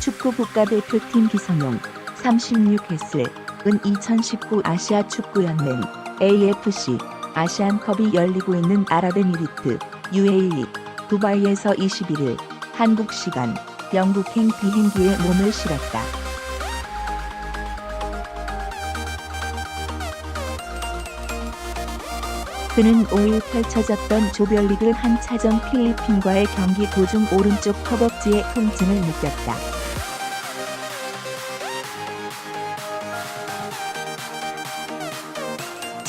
축구 국가대표팀 기성용 36햇슬은 2019 아시아 축구연맹 AFC 아시안컵이 열리고 있는 아랍에미리트 UAE 두바이에서 21일 한국 시간 영국행 비행기에 몸을 실었다. 그는 5일 펼쳐졌던 조별리그 한 차전 필리핀과의 경기 도중 오른쪽 허벅지에 통증을 느꼈다.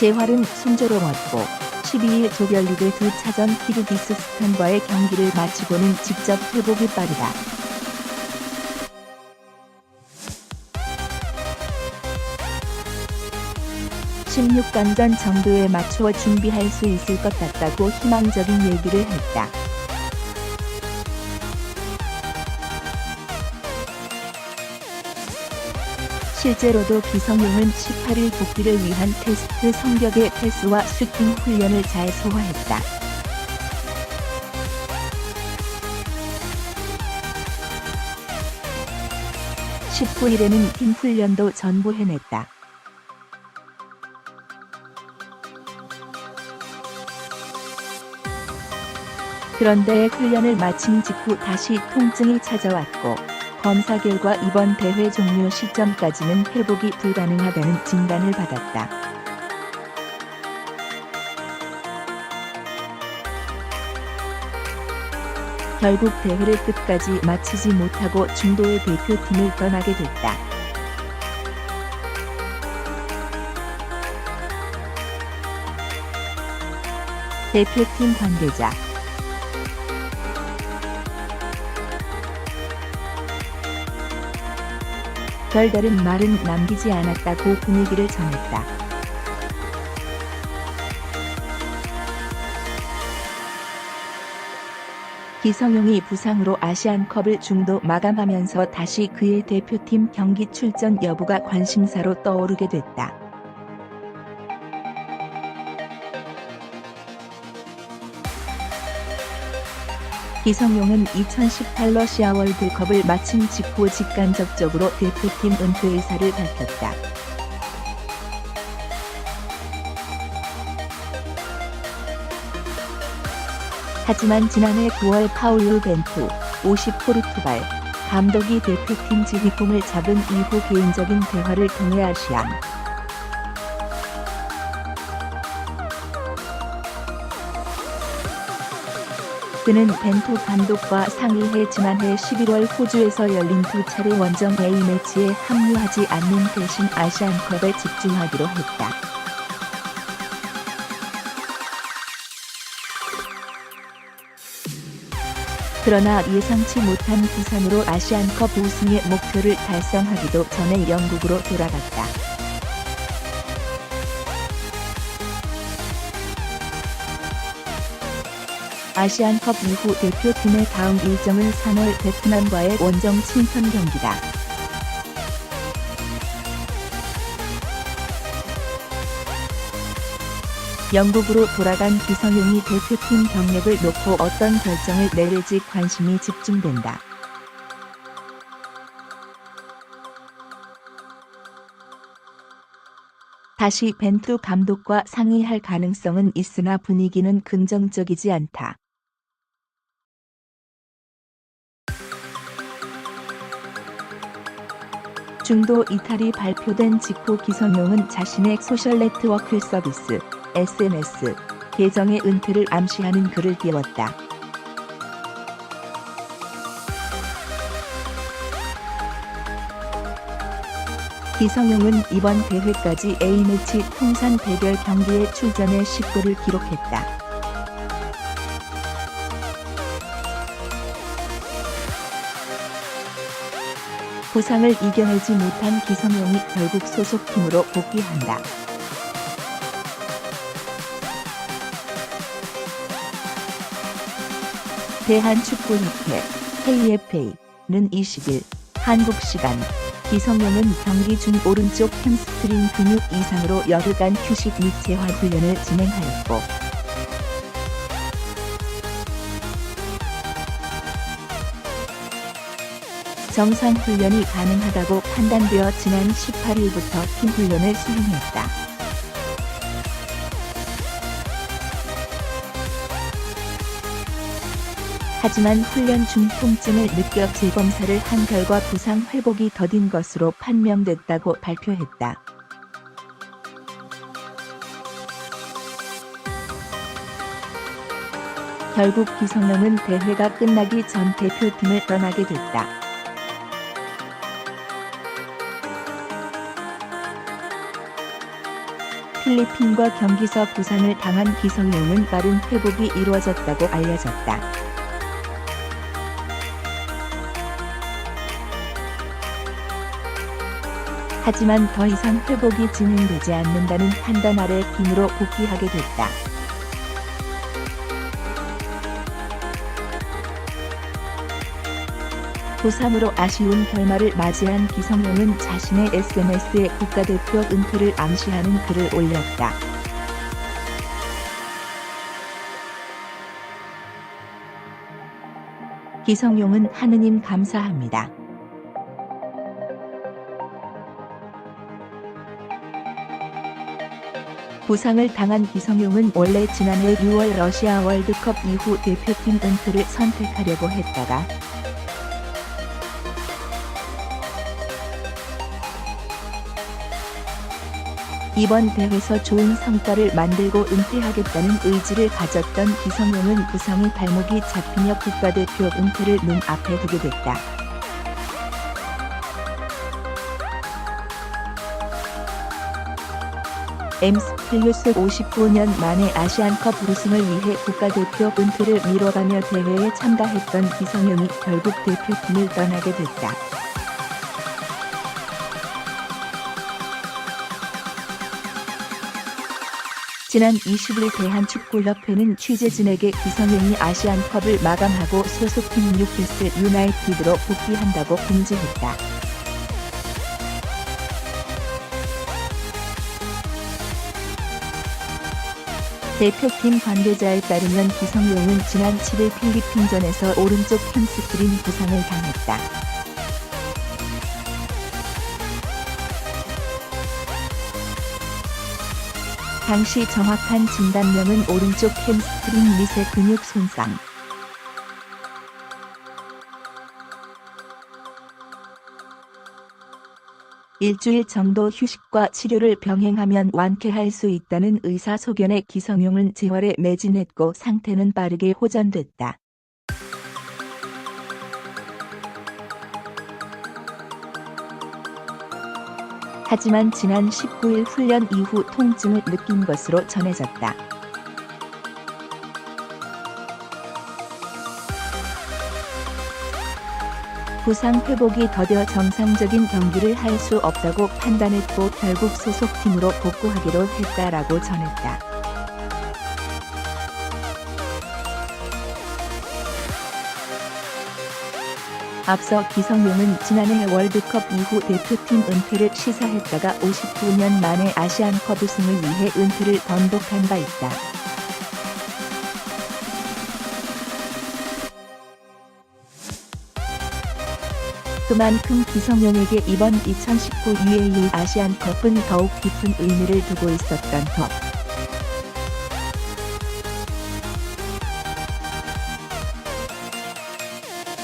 재활은 순조로웠고 12일 조별리그 두 차전 키르기스스탄과의 경기를 마치고는 직접 회복이 빠르다. (16강전) 정도에 맞추어 준비할 수 있을 것 같다고 희망적인 얘기를 했다. 실제로도 기성용은 18일 복귀를 위한 테스트 성격의 패스와 슈팅 훈련을 잘 소화했다. (19일에는) 팀 훈련도 전부 해냈다. 그런데 훈련을 마친 직후 다시 통증이 찾아왔고 검사 결과 이번 대회 종료 시점까지는 회복이 불가능하다는 진단을 받았다. 결국 대회를 끝까지 마치지 못하고 중도의 대표팀을 떠나게 됐다. 대표팀 관계자 별다른 말은 남기지 않았다고 분위기를 전했다. 기성용이 부상으로 아시안컵을 중도 마감하면서 다시 그의 대표팀 경기 출전 여부가 관심사로 떠오르게 됐다. 기성용은 2018 러시아 월드컵을 마친 직후 직간접적으로 대표팀 은퇴 의사를 밝혔다. 하지만 지난해 9월 파울루 벤투 50 포르투갈 감독이 대표팀 지휘봉을 잡은 이후 개인적인 대화를 통해 아시안 그는 벤투 감독과 상의해 지난해 11월 호주에서 열린 두 차례 원정 A매치에 합류하지 않는 대신 아시안컵에 집중하기로 했다. 그러나 예상치 못한 부상으로 아시안컵 우승의 목표를 달성하기도 전에 영국으로 돌아갔다. 아시안컵 이후 대표팀의 다음 일정은 3월 베트남과의 원정 친선 경기다. 영국으로 돌아간 기성용이 대표팀 경력을 놓고 어떤 결정을 내릴지 관심이 집중된다. 다시 벤투 감독과 상의할 가능성은 있으나 분위기는 긍정적이지 않다. 중도 이탈이 발표된 직후 기성용은 자신의 소셜 네트워크 서비스 SNS 계정에 은퇴를 암시하는 글을 띄웠다. 기성용은 이번 대회까지 A매치 통산 대별 경기에 출전해 10골을 기록했다. 부상을 이겨내지 못한 기성용이 결국 소속팀으로 복귀한다. 대한축구협회 KFA는 20일 한국 시간 기성용은 경기 중 오른쪽 햄스트링 근육 이상으로 열흘간 휴식 및 재활 훈련을 진행하였고 정상 훈련이 가능하다고 판단되어 지난 18일부터 팀 훈련을 수행했다. 하지만 훈련 중 통증을 느껴 재검사를 한 결과 부상 회복이 더딘 것으로 판명됐다고 발표했다. 결국 기성용은 대회가 끝나기 전 대표팀을 떠나게 됐다. 필리핀과 경기서 부상을 당한 기성용은 빠른 회복이 이루어졌다고 알려졌다. 하지만 더 이상 회복이 진행되지 않는다는 판단 아래 팀으로 복귀하게 됐다. 부상으로 아쉬운 결말을 맞이한 기성용은 자신의 SNS에 국가대표 은퇴를 암시하는 글을 올렸다. 기성용은 하느님 감사합니다. 부상을 당한 기성용은 원래 지난해 6월 러시아 월드컵 이후 대표팀 은퇴를 선택하려고 했다가 이번 대회에서 좋은 성과를 만들고 은퇴하겠다는 의지를 가졌던 기성용은 부상의 발목이 잡히며 국가대표 은퇴를 눈앞에 두게 됐다. 엠스플루스 59년 만에 아시안컵 우승을 위해 국가대표 은퇴를 미뤄가며 대회에 참가했던 기성용이 결국 대표팀을 떠나게 됐다. 지난 20일 대한축구협회는 취재진에게 기성용이 아시안컵을 마감하고 소속팀 뉴캐슬 유나이티드로 복귀한다고 공지했다. 대표팀 관계자에 따르면 기성용은 지난 7일 필리핀전에서 오른쪽 햄스트링 부상을 당했다. 당시 정확한 진단명은 오른쪽 햄스트링 미세 근육 손상. 일주일 정도 휴식과 치료를 병행하면 완쾌할 수 있다는 의사 소견에 기성용은 재활에 매진했고 상태는 빠르게 호전됐다. 하지만 지난 19일 훈련 이후 통증을 느낀 것으로 전해졌다. 부상 회복이 더뎌 정상적인 경기를 할 수 없다고 판단했고 결국 소속팀으로 복구하기로 했다라고 전했다. 앞서 기성용은 지난해 월드컵 이후 대표팀 은퇴를 시사했다가 59년 만에 아시안컵 우승을 위해 은퇴를 번복한 바 있다. 그만큼 기성용에게 이번 2019 UAE 아시안컵은 더욱 깊은 의미를 두고 있었던 것.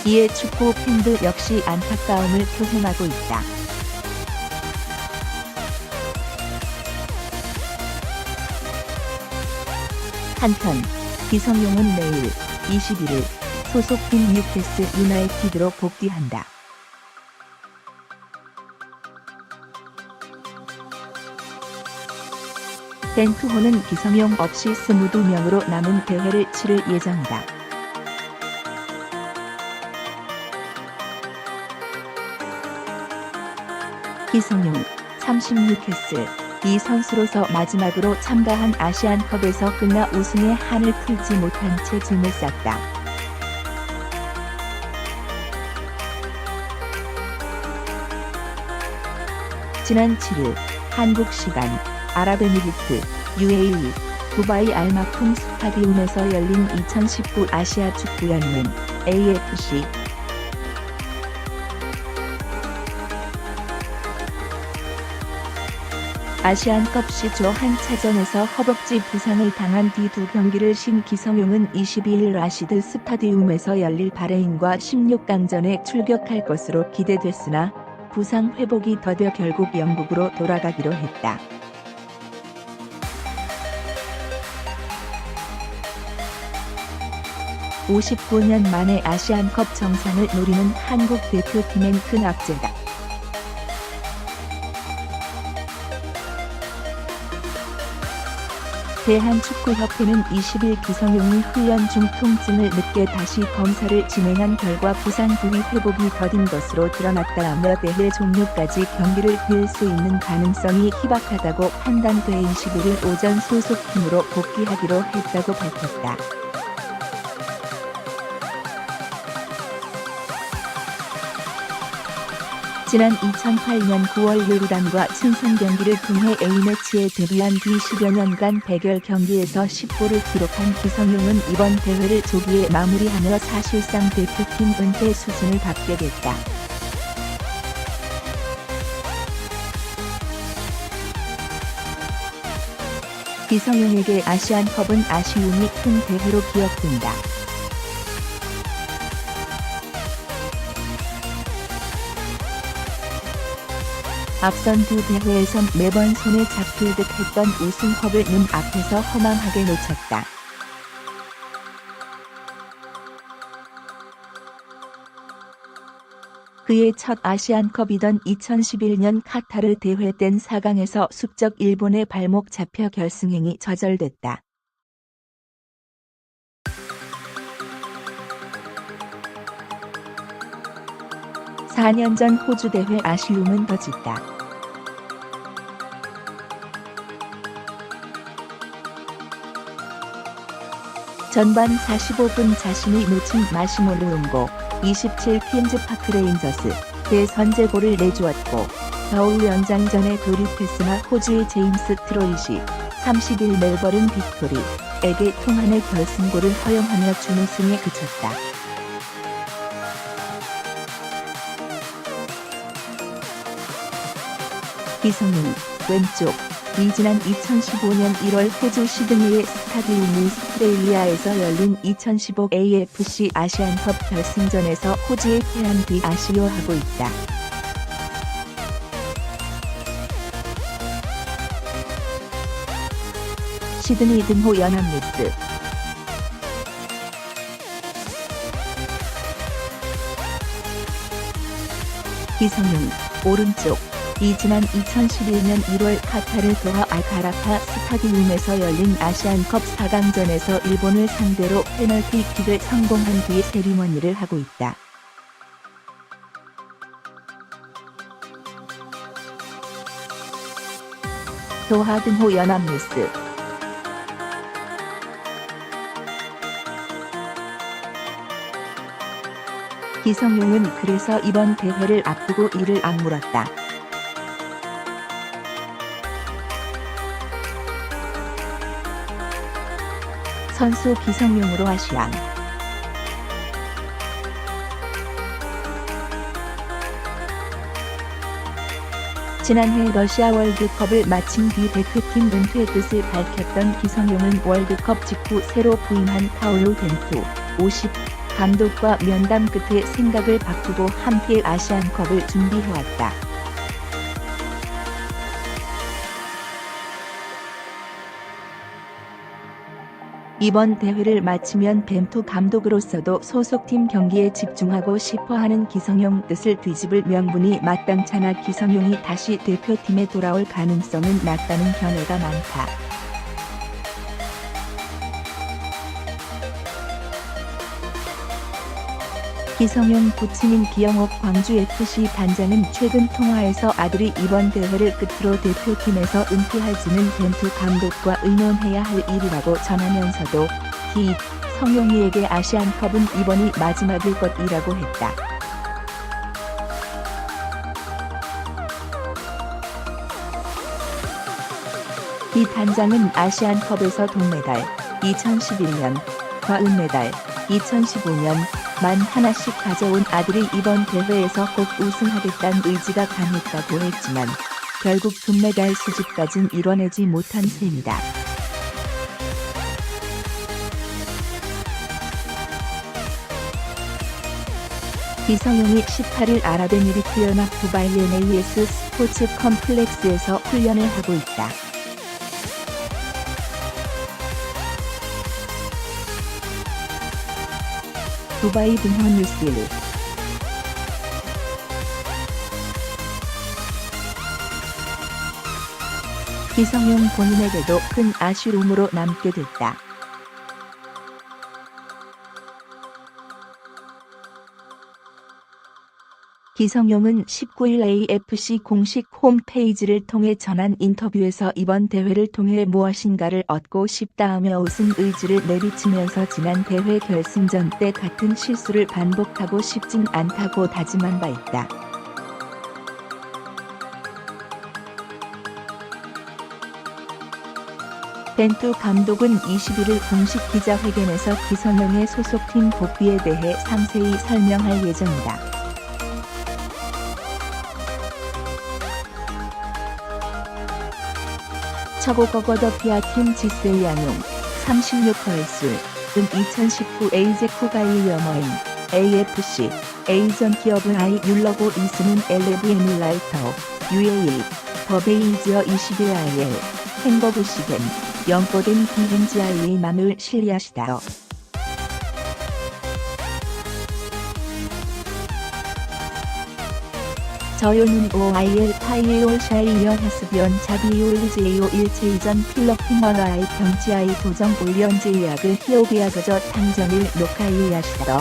이에 축구 팬들 역시 안타까움을 표현하고 있다. 한편 기성용은 내일 21일 소속팀 뉴캐슬 유나이티드로 복귀한다. 벤투호는 기성용 없이 22명으로 남은 대회를 치를 예정이다. 기성용, 36캐슬, 이 선수로서 마지막으로 참가한 아시안컵에서 끝나 우승의 한을 풀지 못한 채 짐을 쌌다. 지난 7일 한국 시간 아랍에미리트 UAE 두바이 알마풍 스타디움에서 열린 2019 아시아 축구연맹 AFC 아시안컵 C조 한 차전에서 허벅지 부상을 당한 뒤 두 경기를 쉰 기성용은 22일 라시드 스타디움에서 열릴 바레인과 16강전에 출격할 것으로 기대됐으나 부상 회복이 더뎌 결국 영국으로 돌아가기로 했다. (59년) 만에 아시안컵 정상을 노리는 한국 대표팀엔 큰 악재다. 대한축구협회는 20일 기성용이 훈련 중 통증을 느껴 다시 검사를 진행한 결과 부상 부위 회복이 더딘 것으로 드러났다며 대회 종료까지 경기를 뛸 수 있는 가능성이 희박하다고 판단돼 21일 오전 소속팀으로 복귀하기로 했다고 밝혔다. 지난 2008년 9월 요르단과 친선 경기를 통해 A매치에 데뷔한 뒤 10여 년간 대결 경기에서 10골을 기록한 기성용은 이번 대회를 조기에 마무리하며 사실상 대표팀 은퇴 수준을 합격했다. 기성용에게 아시안컵은 아쉬움이 큰 대회로 기억된다. 앞선 두 대회에선 매번 손에 잡힐 듯 했던 우승컵을 눈앞에서 허망하게 놓쳤다. 그의 첫 아시안컵이던 2011년 카타르 대회 땐 4강에서 숙적 일본의 발목 잡혀 결승행이 좌절됐다. (4년) 전 호주 대회 아쉬움은 더 짙다. 전반 45분 자신이 놓친 마시모르 응고 27 퀸즈 파크 레인저스 대 선제골을 내주었고 겨울 연장전에 돌입했으나 호주의 제임스 트로이시 31 멜버른 빅토리에게 통한의 결승골을 허용하며 준우승에 그쳤다. 기성용 왼쪽 지난 2015년 1월 호주 시드니의 스타디움 오스트레일리아에서 열린 2015 AFC 아시안컵 결승전에서 호주에 패한 뒤 아쉬워하고 있다. 시드니 등호 연합뉴스 기성용 오른쪽 지난 2011년 1월 카타르 도하 알카라파 스타디움에서 열린 아시안컵 4강전에서 일본을 상대로 페널티킥을 성공한 뒤에 세리머니를 하고 있다. 도하 등호 연합뉴스 기성용은 그래서 이번 대회를 앞두고 이를 악물었다. 선수 기성용으로 아시안 지난해 러시아 월드컵을 마친 뒤 대표팀 은퇴 뜻을 밝혔던 기성용은 월드컵 직후 새로 부임한 파울로 벤투 50 감독과 면담 끝에 생각을 바꾸고 함께 아시안컵을 준비해왔다. 이번 대회를 마치면 벤투 감독으로서도 소속팀 경기에 집중하고 싶어하는 기성용 뜻을 뒤집을 명분이 마땅찮아 기성용이 다시 대표팀에 돌아올 가능성은 낮다는 견해가 많다. 기성용 부친인 기영옥 광주FC 단장은 최근 통화에서 아들이 이번 대회를 끝으로 대표팀에서 은퇴할지는 벤투 감독과 의논해야 할 일이라고 전하면서도 성용이에게 아시안컵은 이번이 마지막일 것이라고 했다. 이 단장은 아시안컵에서 동메달 2011년과 은메달 2015년 만 하나씩 가져온 아들이 이번 대회에서 꼭 우승하겠다는 의지가 강했다고 했지만 결국 금메달 수집까진 이뤄내지 못한 셈이다. 기성용이 18일 아랍에미리트 연합 두바이 NAS 스포츠 컴플렉스에서 훈련을 하고 있다. 두바이 등원 뉴스. 기성용 본인에게도 큰 아쉬움으로 남게 됐다. 기성용은 19일 AFC 공식 홈페이지를 통해 전한 인터뷰에서 이번 대회를 통해 무엇인가를 얻고 싶다하며 우승 의지를 내비치면서 지난 대회 결승전 때 같은 실수를 반복하고 싶진 않다고 다짐한 바 있다. 벤투 감독은 21일 공식 기자회견에서 기성용의 소속팀 복귀에 대해 상세히 설명할 예정이다. 처고거거더피아 팀 지세 양용 36홀술 은 2019 에이제쿠가이 여머인 AFC 에이전 기업은 아이 율러고 이스는 엘레브 에밀라이터 UAE 버베이지어 21IL 행거부시겐 영거된 BMGI의 마눌 실리아시다어 저요는 OIL 파이에올 샤이어 헤스비언 자비올리제이오 일체이전 필러핀어라이 병지아이 도정 올리언제이아그 히오비아거저 탕정일 노카이야시다러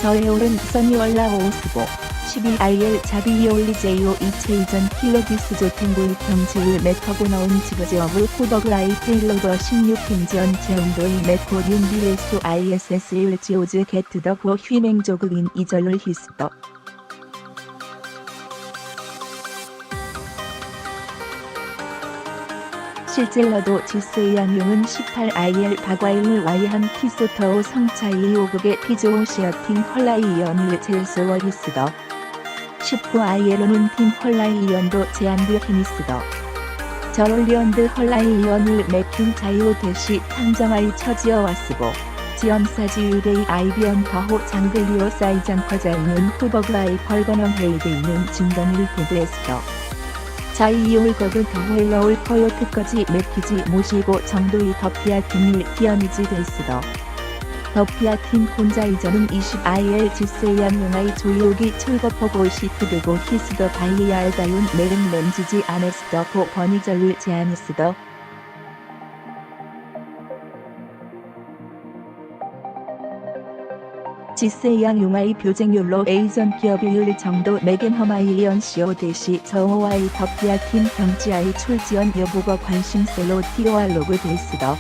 저에올은 써니월라 오스보 11IL 자비올리제이오 이체이전 필러기스조 탱고일 병지일 메터고 나온 지거제어블 코버그라이 테일러버 16행지언 제운도의 메코딘 비레소 ISS 일지오즈 게트더고 휘맹조극인 이절룰 히스더 실질러도 지스의 양용은 18IL 바과일을 와이한 키소터오 성차이 5극의 피조오 시어팀 헐라이이언을 제스워 히스더 19IL은 팀 헐라이이언도 제안드 히니스더 저롤리언드 헐라이이언을 맥힌 자이오 대시 탕정아이 처지어 왔스보 지엄사지유데이 아이비언 더호 장글리오 사이장커자이는 후버그아이 벌거넘 헤이드 있는 진던일 도드에스더 자이이올 거그 더홀러올 커요트까지 맥히지 모시고 정도이 더피아 팀일 티어미지 데스더 더피아 팀 콘자이저는 20IL 지세양 용아이 조이오기 철거퍼고 시트되고 히스더 바이이알다윤 메른 램지지 아네스더 고 버니절을 제안했스더 지세양 용아이 표쟁율로 에이전 기업일 정도 메겐허마이리언 시오 대시 저호와이 더피아 팀 병지아이 출지연 여보거 관심셀로 티오알로그 데스더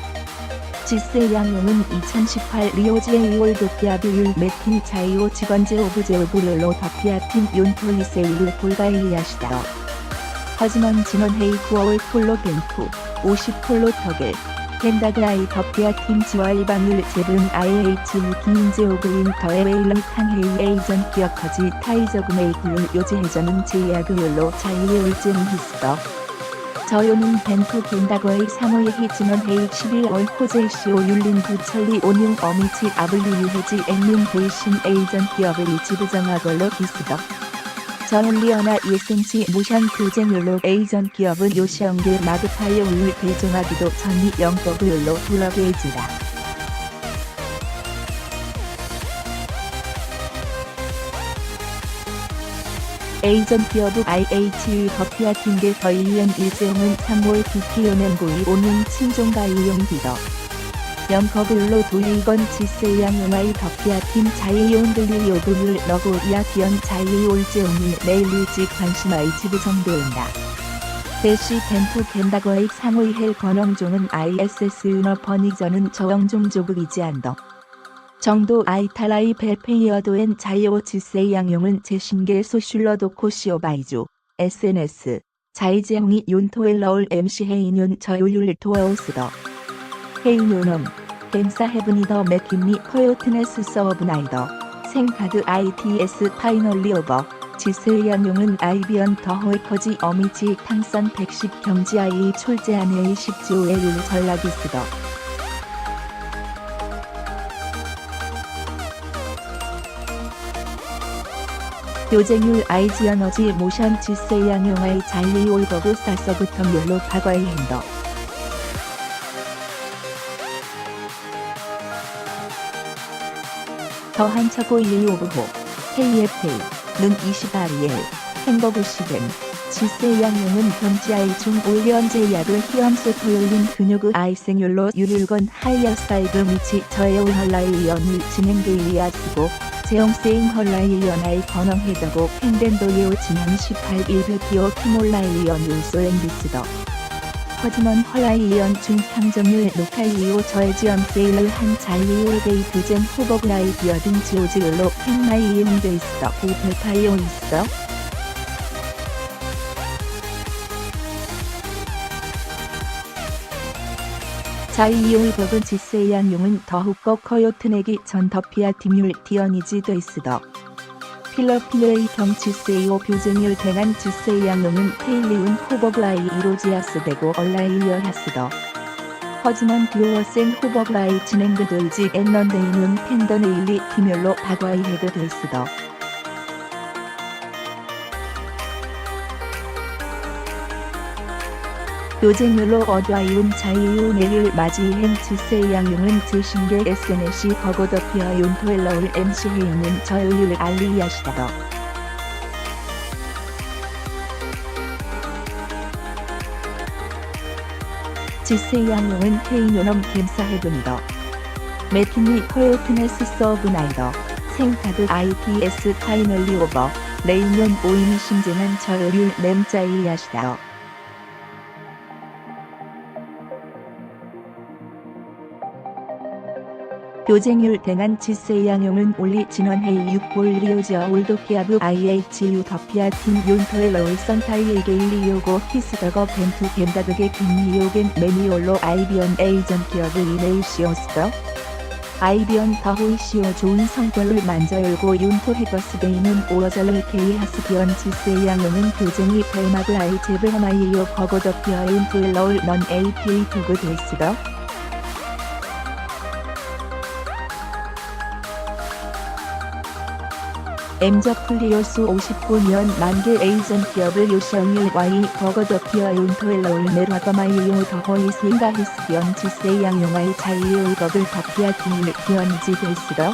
지세양 용은 2018 리오지에이올 도피아 비율 매틴 자이오 직원제 오브제오브르로 더피아 팀 윤토이세이를 볼가이리아시다. 하지만 지난 해이 9월 폴로 벤투 50폴로 터겔 펜다그아이 더피아 팀 지와 일반율 제분 IH 김인제오그인 더에웨일러 탕헤이 에이전 기억하지 타이저그메이크율 요지해전은 제이아그율로 자이에올젠 히스더 저요는 벤투 겐다거의 상호의 지난 해이 11월 호제시오 율린 부철리 온융 어미치 아블리 유해지 앵민 베이신 에이전 기업을 지부정하걸로 히스더 저올리어나 1cm 모션 교쟁율로 에이전 기업은 요시영계 마그파이어율 대종하기도 전이 영법율로 둘러게이지다. 에이전 기업의 IH의 더피아 팀계 더일리언 일제용은 3월 비키오넨고이 온융 친종가이용 비더 영거블로 도이건 지세양 용아이 더피아 팀 자이온들리 요금을 너고이아 기언 자이올제옹이 내일일지 관심아이 지부 정도인다. 대시 벤투 겐다거의 상호이 헬 건영종은 ISS 은어 버니저는 저영종 조극이지 않더. 정도 아이탈라이 벨페이어도엔 자이오 지세양 용은 제신계 소슐러도 코시오 바이주 SNS 자이제홍이 윤토엘러울 MC 헤이뇽 저요율 토어우스더 헤이뇽엄 겜사 헤브니더 맥킴리 코요트네스 서브나이더 생카드 ITS 파이널리 오버 지세 양용은 IBM 더호이커지 어미지 탕선 110 경지아이 출제 안의 10조의 룰 전락이 쓰더. 교쟁율 IG 에너지 모션 지세 양용의 잘리 올거구 싸서부터 멸로 박과의 핸더. 더한 차고 125호 KFA 는 28일 행거구 시댐 지세 양용은 경지아이 중 올연제 약을 희염소 토요일린 근육의 아이생율로 유릴건 하이어 사이드 미치 저에올 헐라이 연을 진행되이야 쓰고 제용세잉 헐라이 연아이 건엉해다고 펜덴도이오 진행 18 일베피오 키몰라이 연 율소엔 비스더. 허지먼 헐라이연 중탕정률 노카이오 저해지엄 세일을 한 잘리올 데이 교젠 호버그라이 비어딩 지오즈율로 팽마이 이용돼 있어 고펠파이오 있어. 자이이올 버그 지세 양용은 더욱거 커요트내기 전 더피아 팀율 디어니지 돼 있으더. 필러필레이 경치세이오 교쟁률 대한 지세 양용은 테일리운 호버그아이 이로지아스되고 얼라이어 하스더. 허지먼 듀오센 호버그아이 진행되돌지 앤넌데이는 펜더네일리 팀율로 박와이 헤드 됐으더. 교쟁률로 어드아이운 자이유 내일 맞이행 지세 양용은 지신계 SNSC 버거더피아 윤토엘러울 MC에 있는 저율 알리야시더. 지세 양용은 헤이노넘 겜사해분더. 매킨리 토요트네스 서브나이더. 생카드 ITS 파이널리 오버. 레이년 오인이 심증한 저율 램자이야시더. 교쟁률 대한 지세 양용은 올리 진원회의 6골 리오지어 올도피아브 IHU 더피아 팀 윤토엘러울 선타이 게일리오고 히스더거 벤투 겜다드게 김리오겐 매니올로 아이비언 에이전 기어브 이네이시오스더. 아이비언 더호이시오 좋은 성과를 만져열고 윤토 헤버스베이는 오어절을 케이하스비언 지세 양용은 교쟁이 벨마브 아이제브 허마이오 버거더피아 윤토엘러울 넌 APA 도구 데스더. 엠저플리오스 59년 만개 에이전 기업을 요시언일 와이 버거더피아 윤토엘러울 메라거마이오 더호이 스인가히스비언 지세 양용아이 자이올겁을 더피아 팀을 기언지 데스더.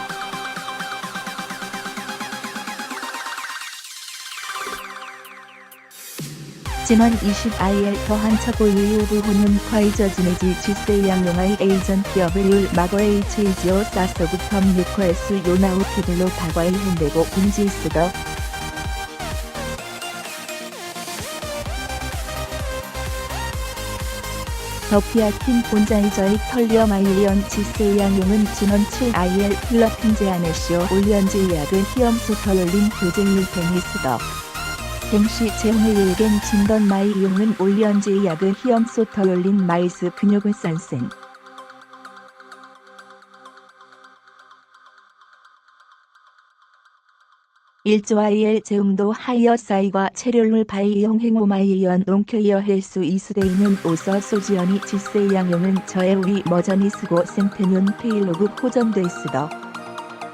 지난 20IL 더한 차고 유유부 혼은 화이저 지네지 지세 양용아이 에이전 기업을 율 마거 HAGO 사서부터 뉴커에스 요나우 피들로 박와일 핸대고 공지쓰더. 더피아 팀 본자이저익 털리어 마일리언 지세 양용은 진원 7IL 필러핀 제아네시오 올리언즈 약은 희염소 터열린 교쟁률 테니스더. 갱시 제형을 일겐 진던 마이 이용은 올리언즈 약은 희염소 터열린 마이스 근육을 싼센. 일조아이엘 제음도 하이어 사이과 체류물 바이용 행오마이언 롱케이어 헬스 이스데이는 오서 소지언이 지세 양용은 저에 우리 머저니 쓰고 생테뇽 페일로그 호전돼 있으더.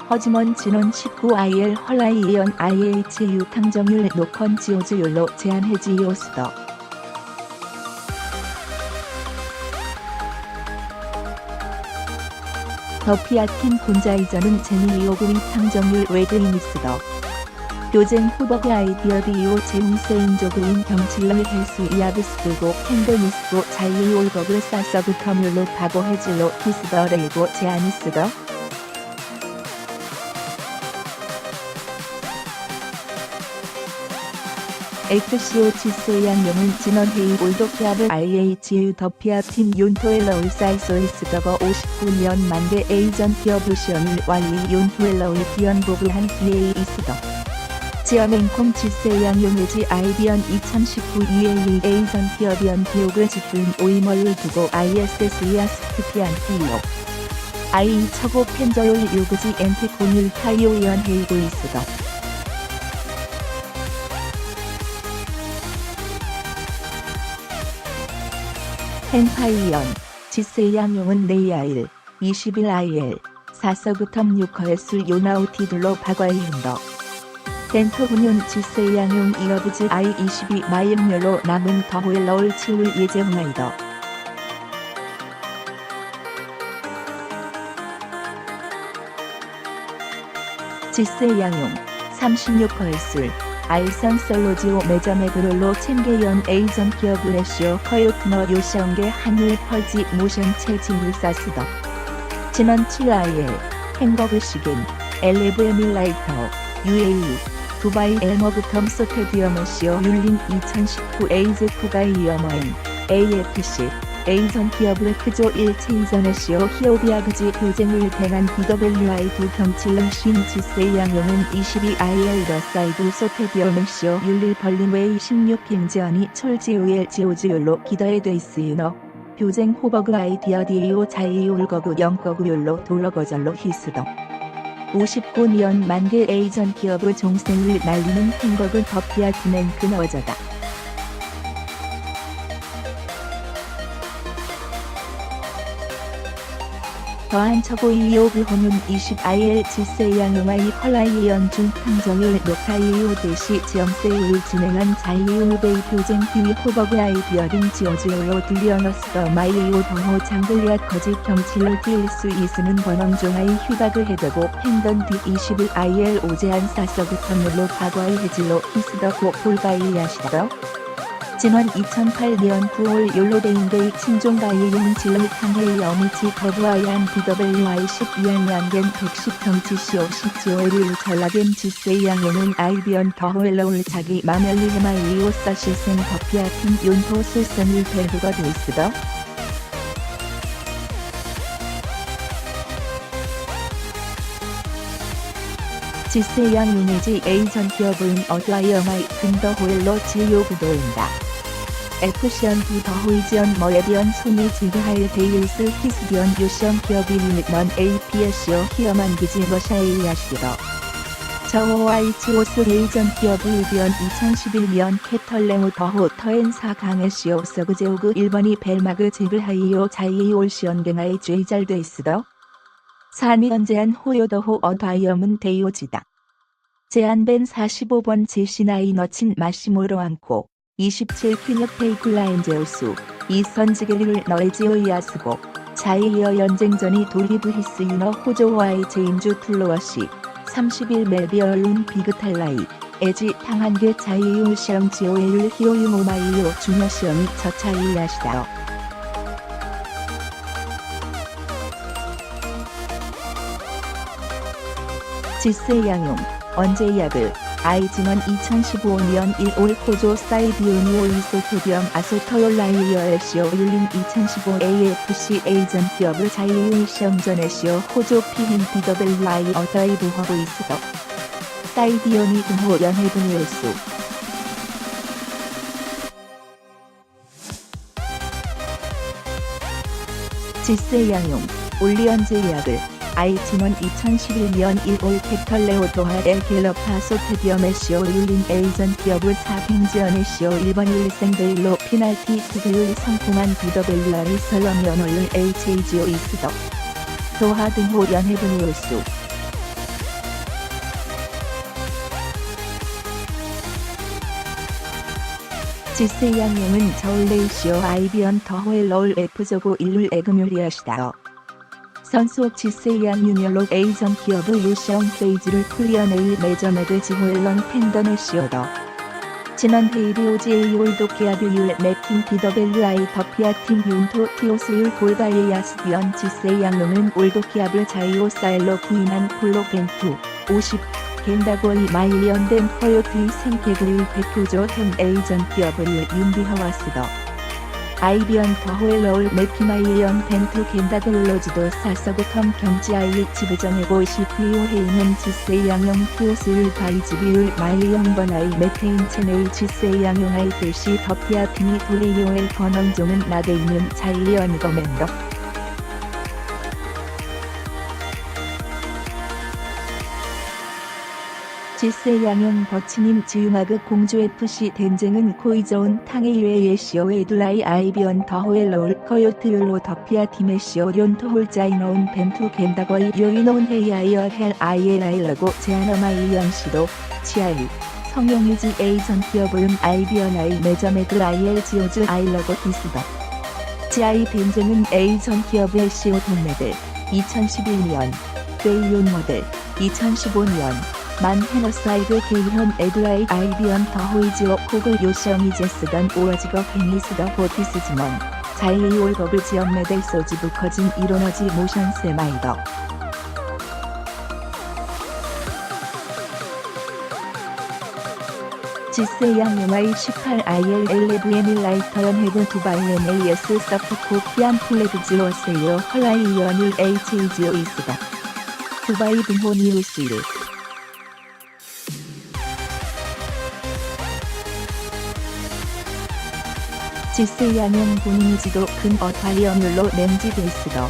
허지먼 진원 19IL 헐라이이언 IHU 탕정률 노컨 지오즈율로 제한해지이오스더. 더피아킨 본자이저는 제니이오그위 탕정률 외그이니스더. 교쟁 후버그 아이디어디오 제웅세인조그인 경칠러 헬스 이아브스들고 펜데니스고 자이올버그 사서브터뮬로 바고해질로 키스더 레이고 제아니스더. XCO 지세 양용은 진원회의 올도피아브 IHU 더피아 팀 윤토엘러 울사이소이스더거 59년 만개 에이전 기어브시언을 완리 윤토엘러 울비언보그한 BA 이스더. 지어맹콩 지세 양용의지 아이비언 2019 UAE 에이전 기어비언 비오그 집은 오이멀을 두고 ISS 이아스티피안 피오. I 차고 펜저율 요그지 엔테콘율 타이오이언 헤이고 이스더. 펜파이언, 지세 양용은 네이아일, 21 IL, 4서그텀 6허에술 요나우 티들로 바과이 핸더. 덴토군윤 지세 양용 이어브즈 I22 마일멸로 남은 더호엘러울 치울 예정나이더. 지세 양용, 36허에술, 알선 솔로지오 매저메그롤로 챔게연 에이전 기업 레시오 커요트너 요시언게 한일 펄지 모션 체진을 사스더. 진원 7IL, 행거그 시겐, 엘레브 에밀라이터, UAE, 두바이 엘머그텀 소테디어머시오 율린 2019 에이즈 쿠가이 이어머인, AFC, 에이전 기업의 크조 1체이전에시오 히오비아그지 교쟁을 대한 BWI 두 경칠릉 신 지세 양용은 22IL 러사이드 소테디어메시오 율릴 벌린웨이 16 김지연이 철지우엘 지오지율로 기더에 돼있으유너. 교쟁 호버그 아이디어 디오 자이이 울거구 영거구율로 돌러거절로 히스더. 59년 만개 에이전 기업의 종생을 날리는 행거그 더피아트넨 그너저다. 더한 처고 이오브 혼윤 20IL 지세 양용아이 컬라이연 중 탕정일 노카이오 대시 지엄세이를 진행한 자이오 베이 교쟁 비위 호버그 아이디어링 지오지오로 들리어너스더 마이오 더호 장글리앗 거지 경치를 뛸 수 있으는 번왕종아이 휴가그 해더고 펜던 D21IL 오제안 사서그 터널로 과거의 해질로 히스더고 볼바이야시더. 진원 2008년 9월 욜로데인데이 친종가이용 질을 탕헤이 어미치 거부아얀 BWI 12년 양겐 110 경치시오 시지오를 전락엔 지세이 양에는 아이비언 더호엘러울 자기 마멜리 헤마이오 사실생 더피아틴 윤토 술선을 배후가 돼있으더. 지세 양용의지 에이전 기업은 어드아이어마이 근더 호엘러 지요구도인다. 에프시언 부 더호이지언 머에비언 소니 지드하일 데일스 히스비언 요시언 기업이 넌 APSO 히어만 기지 러샤이야시더. 저호아이치오스 에이전 기업 의비언 2011년 캐털레무 더호 터엔사 강에시오 서그제오그 1번이 벨마그 지브하이오 자이이 올시언겐아이 죄잘돼있으더. 산미연 제한 호요더호 어드아이엄은 데이오지다. 제한벤 45번 제시나이 너친 마시모로 않고 27 퀴녁 페이클라인제우수 이선지게리를 너에지오이아스고 자이이어 연쟁전이 돌리브 히스 유너 호조와이 제인주 플로어시 31 멜비얼룬 비그탈라이 에지 탕한게 자이이오 시험 지오에율 히오유모마이오 주녀 시험이 저차이야시다어. 지세 양용, 언제 약을, 아이진원 2015년 1월 호조 사이디오니오 이소토디엄 아소터올라이어에시오 율린 2015 AFC 에이전 기업의 자이이 시험전에시오 호조 피힌 BWI 어더이브 허브 이스더. 사이디오니 등호 연해분이올수. 지세 양용, 올리언제 약을, 아이진원 2011년 1월 캡털레오 도하 엘 갤러파 소테디엄에시오 율린 에이전 기업의 사팽지언에시오 1번 일생데일로 피날티 투구율 성공한 BWI 설럼연올을 HAGO 이스더. 도하 등호 연해분이올수. 지세 양용은 저울레이시오 아이비언 더호엘러울 F저고 일룰 에그뮤리아시다어. 선수옥 지세이안 유니얼로 에이전 기업의 요시언 페이지를 클리어네일 매저메드 지호엘런 펜더네시오더. 진원 헤이리오지에이 올도키아드율 맥킨 BWI 더피아팀 윤토 티오스율 볼바이에야스비언 지세이 양용은 올도키아블 자이오 사일로 구인한 폴로겐투 50 겐다고이 마일리언덴 커요트의 생태그릴 대표조 햄 에이전 기업을 윤비하와스더. 아이비언 더호엘러울 매피마이리언 벤트 겐다글로지도 사서구텀 경지아이 지부정에고 CPU 헤이는 지세이 양용 키오스율 바이지비율 마이리언 번아이 메테인 체네의 지세이 양용아이 글씨 더피아트니 도레이오엘 번왕종은 나게 있는 자이리언 거맨더. 지세 양용 버치님 지유마그 공주 FC 덴쟁은 코이저온 탕웨이웨이의 시오 에둘라이 아이비언 더호엘러울 커요트율로 더피아 팀의 시오 륜토홀자이너운 벤투 겐다거이 요이노운 헤이아이어 헬 아이엘아일러고 제아너마이리언 시도 치아이 성용유지 에이전 기어브음 아이비언 아이 메저메글 아이엘 지오즈 아일러고 디스더 지아이 덴쟁은 에이전 기어브의 시오 동메들 2011년 베이온 모델 2015년 만 헤너사이드 게이현 에드라이 아이비언 더 호이지오 코글 요시엉이제 쓰던 오어지거 팽이스더 보티스지먼 자이이 올버블 지역 메델 소지 부커진 이로너지 모션 세마이더 지세 양용아이 18IL 엘레브에밀 라이터연 헤드 두바이엔 AS 서프코 피안 플레드지오 세이오 헐라이 연율 HEGO 이스다 두바이 등호 니우스일 지세 양용 본인이지도 금 어타이언율로 램지 베이스더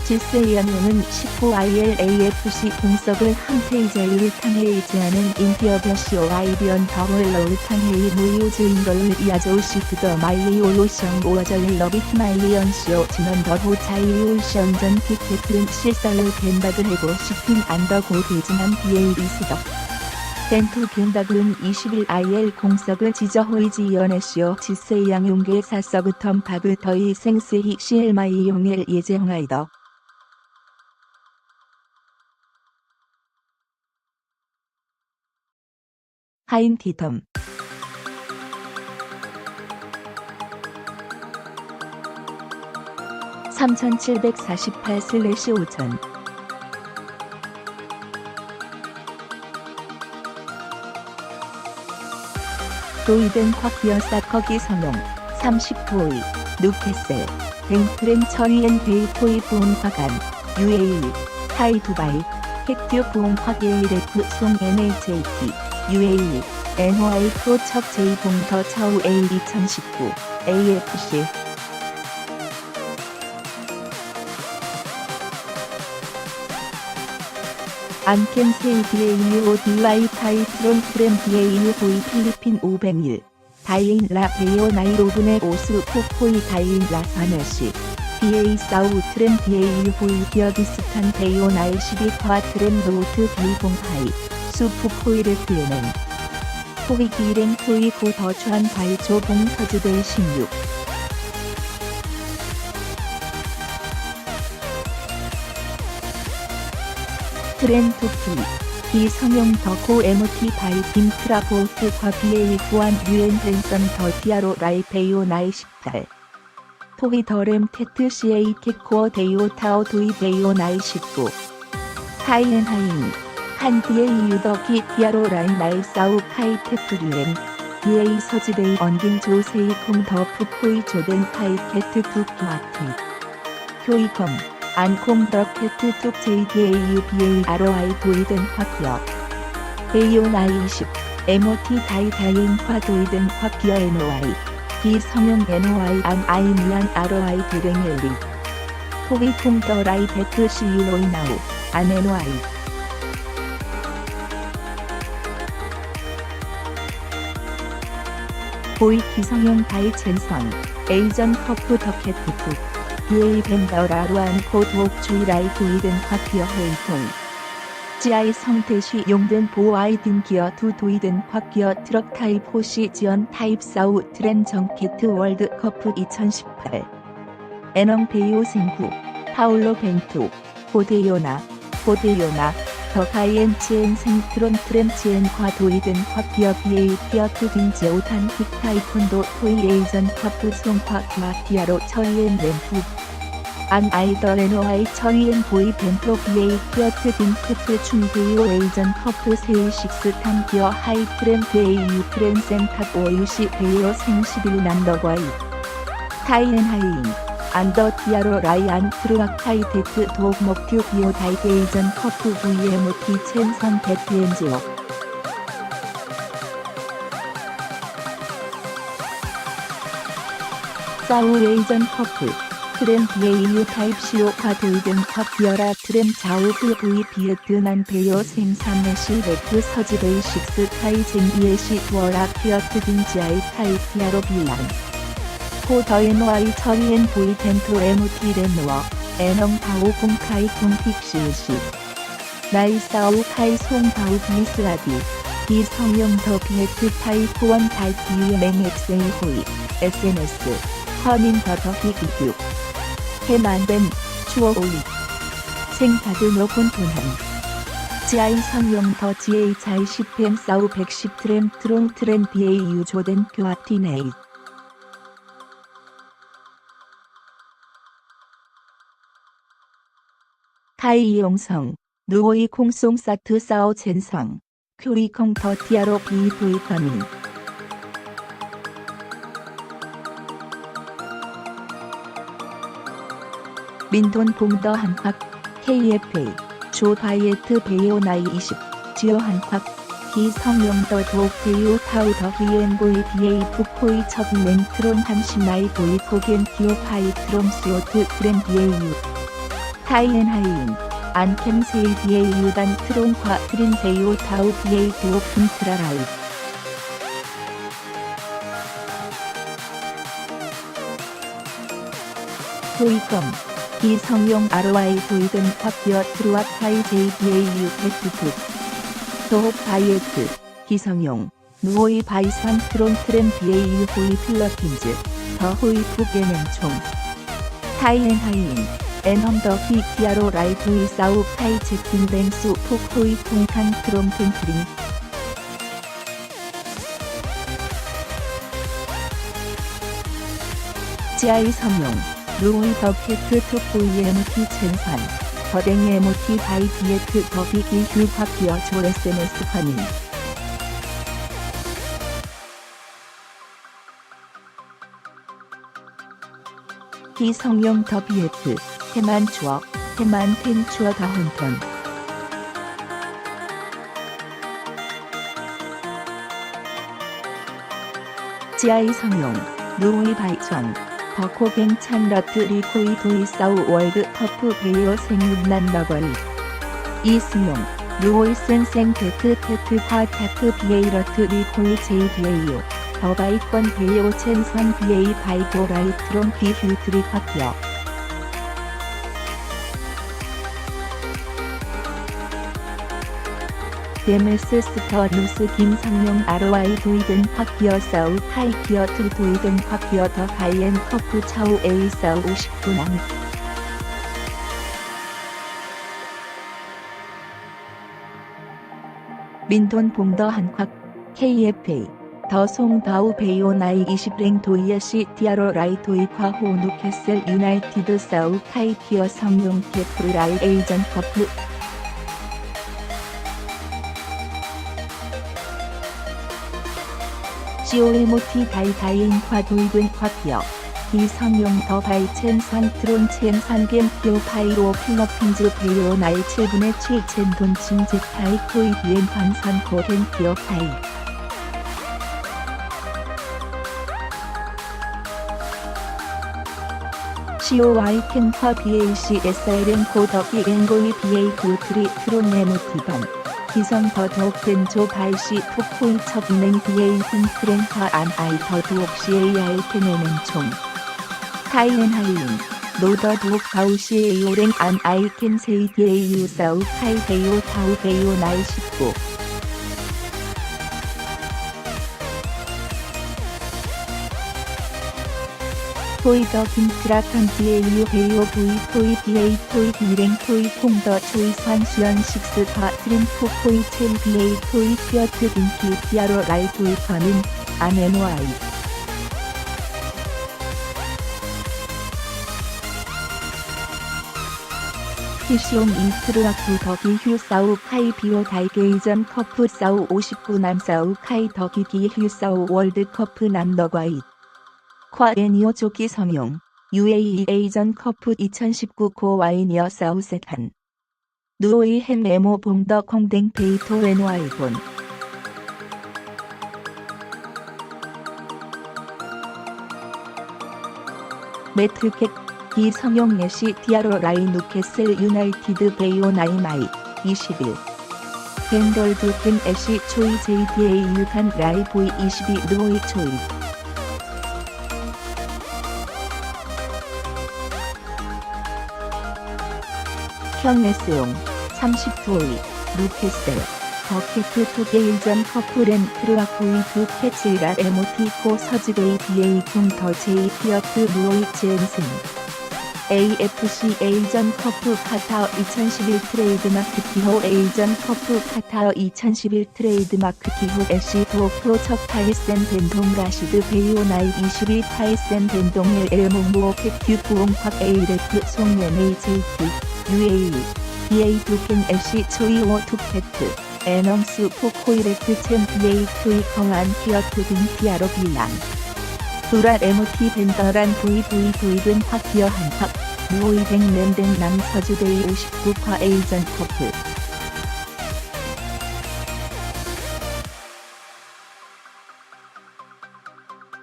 지세 양용은 19ILAFC 공석을 함세이제이를 탕헤이 제하는 인피어벼시오 아이비언 더호엘러울 탕헤이 무이오즈인 걸을 이아조우 시프더 마이리 올로시엉 오어저일 러비트 마이리언시오 진원 더호 자이리올시엉 전 픽테트른 실설을 겐다글 해고 시핀 안더고 대진한 비에이리스더 벤투 겐다글은 21IL 공석을 지저호이지 연애시오 지세 양용계 사서그텀 바브터이 생스히 CL마이 용엘 예제홍아이더 하인티덤 (3748/5000) 도이덴 쿼피어 사커기 성용 30토이 누케셀 뱅프렌 처리엔 베이토이 부온화간 UAE 타이 두바이 팩듀 부온화게이레프 송 NHAP UAE NOI 프로척 제이봉더 차우 A 2019 AFC 안켄 세이 BAU DY 타이 트론 프렘 BAU 보이 필리핀 501 다이인 라 베이오 나이로분의 오스 포코이 다이인 라 사네시 BA 사우 트렘 BAU 보이 기어비스탄 베이오 나이 12화 트렘 노트 비봉하이 수포코이를 피에는 포이 기랭 포이 고 더추한 바이조 봉터즈대 16 트렌 토피 비성용 더코 MT 바이 빔트라보트과 BA 구한 유엔 벤선 더 디아로 라이 베이오 나이 18 토이 더렘 테트 CA 케코어 데이오 타오 도이 베이오 나이 19 타이엔 하인 한 BA 유더기 디아로 라인 나이 사우 카이 테프류엔 BA 서지베이 언딩 조세이 콩 더 푸코이 조덴 카이 케트 툭투아트 효이컴 안콩 더 케트 툭 JDAU BA ROI 도이덴 화키어 베이오 나이 20 MOT 다이 다이인 화 도이덴 화키어 NOI 비성용 NOI 안 아이미안 ROI 드랭엘리 토이 콩더 라이 베트 시유로이나우 안 NOI 보이 기성용 다이 첸성 에이전 커프 더캐트툭 BA 벤더라루안 코드옥 주이라이 도이든 화키어 헤이통 지아이 성태시 용된 보아이든 기어 두 도이든 화키어 트럭 타입 호시 지연 타입 사우 트렌 정키트 월드커프 2018 에넘 베이오 생후 파울로 벤투 보데요나 더 가이엔 치엔 생트론 트렘 치엔 과 도이든 화피어 BA 피어 투딘 제오탄 픽타이콘도 토이 에이전 커프 송화 마티아로 처이엔 램프 안 아이더 NOI 처이엔 보이 벤토 BA 피어 투딘 크프 충브이오 에이전 커프 세이식스 탐 기어 하이 트렘 BAU 트렌 센탑 오유시 베이오 생11 난더과이 타이엔 하이인 안더 디아로 라이안 트루아카이 데트 도옥 목튜 비오 다이게이전 커프 VMOT 첸선 데트엔지오 사우 에이전 커프 트램 BAU 타입 C로과 도이든 쿼티어라 트램 좌우 V 비에트난 베요 생산 메시 레크 서지 베이식스 타이젠 이에시 두어라 퀴어트 딘지아이 타이피아로 빌랑 포더 NY 처리엔 보이 텐토 MT 렌노어 애농 바오 공카이 공픽시우시 나이사우 카이 송바우 비스라디 비성용 더 비에트 타이포원 달피유 맹엑세이 호이 SNS 허민 더더 비기규 해만된 추어올리 생타드 노폰 돈한 지아이 성용 더 GHI 10펜 사우 110 트램 트롱 트램 BAU 조덴 교아티네이 카이 용성 누오이 콩송 사트 사오 젠성 큐리콩 더 티아로 비이토이 커민 민돈 공더 한콱 KFA 조 바이에트 베이오 나이 20 지오 한콱 기성용더 도옥 베이오 타우 더 비엔고이 BA 푸코이 첩냉 트론 함신나이 보이 코겐 기오 파이 트롬 스요트 트램 BAU 타이엔 하이인 안캠 세이 BAU 단 트론과 트린 베이오 타우 BA 두오 푼트라라이 도이검 기성용 ROI 도이든 쿼티어 트루아 카이 JBAU 페트투 도옥 바이에트 기성용 누오이 바이산 트론 트램 BAU 호이 필러핀즈 더 호이 푸게넨총 타이엔 하이인 엔험더 히티아로 라이토이 사우 카이 제팅뱅수 폭호이 통칸 트롬 펜트링 지아이 성용 루이 더케트 투포이 MT 첸산 더댕이 MT 바이 비에트 더비기 휴화기어 조 SNS 커닝 기성용 더 비에트 해만 추억 해만 텐 추어 다혼톤 지아이 성용 루이 바이천 버코갱 찬러트 리코이 도이사우 월드커프 베이오 생육난 너버리 이승용 루오이슨 생테트 테트화 테트 비에이러트 리코이 JBAU 더바이권 베이오 첸선 BA 바이고 라이트롬 비휴트리 쿼티어 데메스 스터 누스 김상용 ROI 도이든 쿼티어 사우 카이키어 투 도이든 쿼티어 더 가이엔 커프 차우 A 사우 59남 민돈 봉더 한콱 KFA 더 송다우 베이오 나이 20랭 도이에시 티아로 라이토이과 호누 캐슬 유나이티드 사우 카이키어 성용 케프르 라이 에이전 커프 COMOT 다이다인과 도이든 쿼티어 기성용 더 바이첸 산트론 첸 산겜 피오 파이로 필러핀즈 베이오 나이 7분의 7첸 돈칭 제파이 코이 비엔 반산 코헨 피오 파이 COY 캔파 BAC SLM 고더기 앵고이 BA 고트리 트론 네모티반 기성 더 더욱된 조 바이시 토코이 첩냉 BA 힌트렌카 안 아이 더 두옥 CAI 테네는 총 타이엔 하이인 노더 두옥 바우 CAO랭 안 아이 캔 세이 BAU 사우 카이 베이오 타우 베이오 나이 19 토이 더 김트라칸 BAU 베이오 V 토이 BA 토이 비랭 토이 콩더 초이 산수연 식스 파 트림 포코이 첸 BA 토이 퀴어트 딘키 피아로 라이 토이 파민 안 NY 키시옹 인트르아쿠 더기 휴 사우 카이 비오 다이게이전 커프 사우 59 남 사우 카이 더기 기휴 사우 월드커프 남더과잇 콰에니오 조기 성용 UAE 에이전 커프 2019 고와이니어 사우셋한 누오이 햄 에모 봉더 콩댕 베이토 NY본 매트객 기성용 예시 디아로 라이 누캐슬 유나이티드 베이오 나이마이 21 벤돌드 kim 애쉬 초이 JDA 유칸 라이 보이 22 누오이 초이 현레스용 30도이 루케셀 버케트 투게일전 커플앤 트르아코이 두 캐치라 에모티코 서즈베이 BA 궁더 제이 피어트 루오이 젠슨 AFC A전 커프 카타어 2011 트레이드마크 기호 A전 커프 카타어 2011 트레이드마크 기호 애쉬 도표 척 파이센 벤동 라시드 베이오 나이 22 파이센 벤동 엘몽모 캡큐 부옹팍 A레프 송연 AJT UAE BA 두켄 애쉬 초이오 투페트 에넘스 포코이레트 챔 BA 투이 컹안 피어트 등 피아로 빌랑 도라 MT 벤더란 VVV은 확기어 한팍 무오이 백맨덴 남서주데이 59파 A전 커플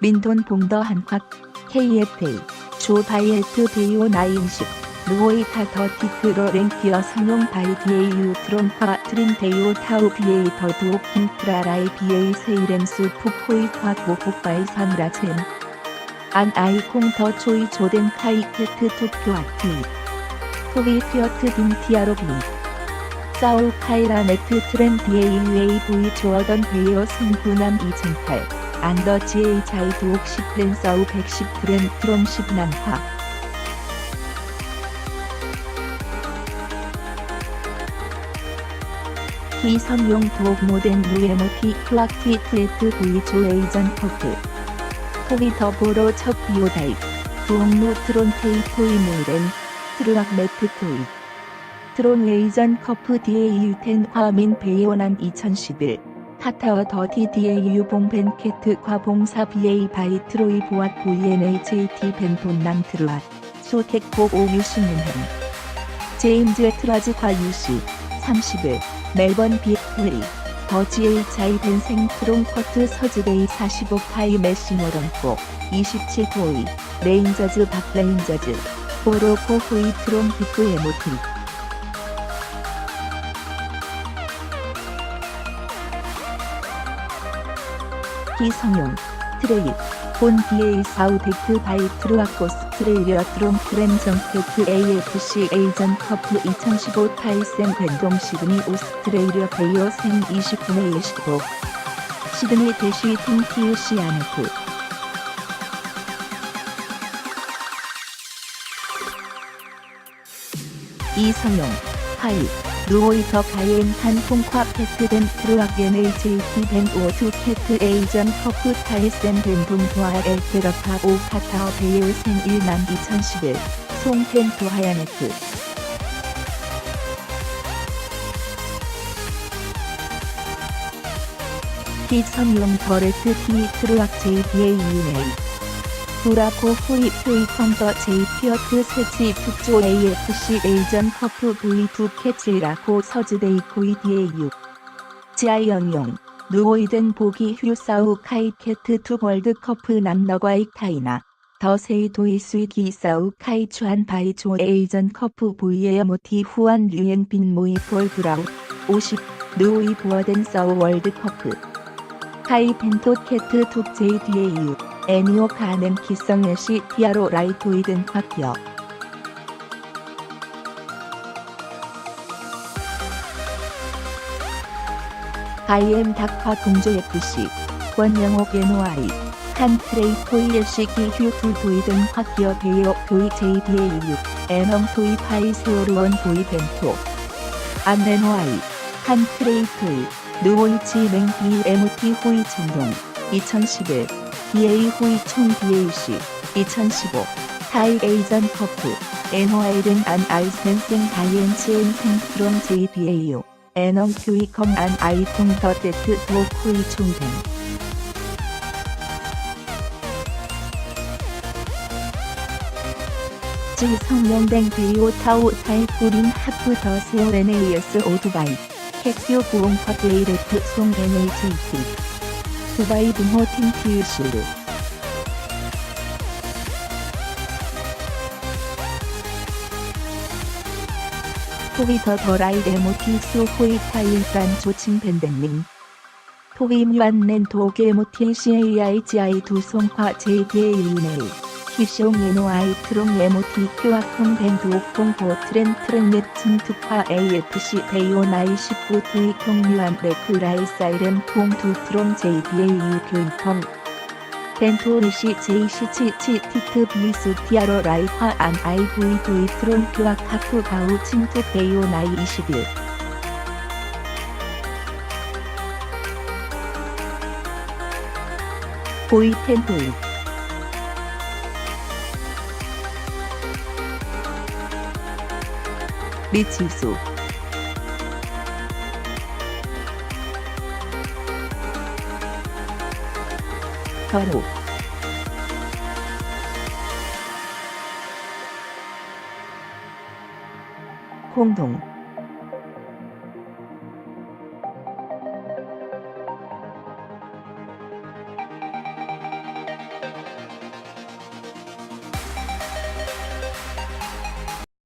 민돈 봉더 한콱 KFA 조바이엘트 베이오 나인십 루오이 타더 티크로 랭키어 상용 바이 DAU 트론파 트린 데이오 타우 BA 더두옥 킹트라라이 BA 세이렘스 푸포이 과고 복바이 산라첸 안 아이콩 더 초이 조덴 카이케트 투표 아트 토비 퓨어트 딘 티아로비 사울 카이라 네트 트렌 DAUAV 조어던 베이어 승부남 2008 안더 GA 자이드옥 10렌 사우 110 트렌 트롬 10난화 기성용 도옥 모덴 루에모티 큐아티 트레트 V 조 에이전 커프 토비 더보로 첫 비오다이 부옥루 트론 테이토이 모이렌 트루악 매트 토이 트론 에이전 커프 DAU 10 화민 베이오남 2011 타타워 더티 DAU 봉벤케트 과봉사 BA 바이 트로이 보앗 VNHAT 벤돈남 트루앗 소택복 오유시는햄 제임즈 트라즈 과유시 30일 멜번 빅플리 더 GHI 벤생 트롱커트 서즈베이 45파이 메시모런코 27호이 레인저즈 박레인저즈 보로코 호이 트롱 빅프 에모티 기성용 트레이 본 DA 사우데크 바이 트루아코스 트레이리어 트롱 크렘 정테크 AFC A전 커프 2015 타이센 벤동 시드니 오스트레일리아 베이어 생 29매 25 시드니 대시 팀 TUC 아네프 이성용 하이 루오이터 가이엔 탄콩ኳ 페트덴 트루아겐 HT 벤 오투 캐트 A전 커프 타이센 벤동 도아 엘테러파 오 카타어 베이어 생 1만 2011 송텐 도하야네트 기성용 버레트 티 트루악 JDA UNA 도라코 호이 표이 컴더 제이 피어트 세치 특조 AFC A전 커프 V2 캐치라코 서즈데이 코이 DAU 지아이영용 누오이덴 보기 휴사우 카이케트 투 월드커프 남너과익 타이나 더세이 도이스위 기사우 카이추한 바이조 A전 커프 V의 모티 후안 류엔빈 모이 폴 브라우 50 누오이 부어덴 서우 월드커프 카이 펜토 캐트 툭 JDAU 애니오 가넴 기성예시 티아로 라이토이든 학기어 IM 닥파 공조 FC 권영옥 NOI 한 트레이 토이 예시기 휴투 도이든 학기어 베이어 교이 JDAU 애넘 토이 파이 세오르원 보이 벤토 안 NOI 한 트레이 토이 누오이치 맹 BMT 호이 진동 2011 BA 호이 총 BAC 2015 타이 A전 커프 NOI른 안 아이센생 다이엔치엔 탱크롱 JDAU 애넘 큐이컴 안 아이콩 더 데트 도 코이 총댕 지 성명댕 베이오 타오 타이 꾸린 하프 더 세오 NAS 오두바이 캡큐 부옹퍼 데이레트 송 NHT 두바이 분호 팀 TUC르 토위더 더 라이드 에모티스 호이파일산 조칭 밴댕님 토위뮤안 렌토 게모티 CAIGI 두송화 JDA이네이 히숑 에노아이 트롱 에모티 교학통 밴드 옥봉호 트렌 넷 진투파 AFC 베이오나이 19 트위통 뮤안 레크라이 사이렌 통두 트롱 JDAU 교인통 벤토리시 JC치치 티트 비스 티아로 라이파 안 IV 도이트론 교학 하프 가우 칭투 베이오나이 21 보이 펜토이 리치수 더로 공동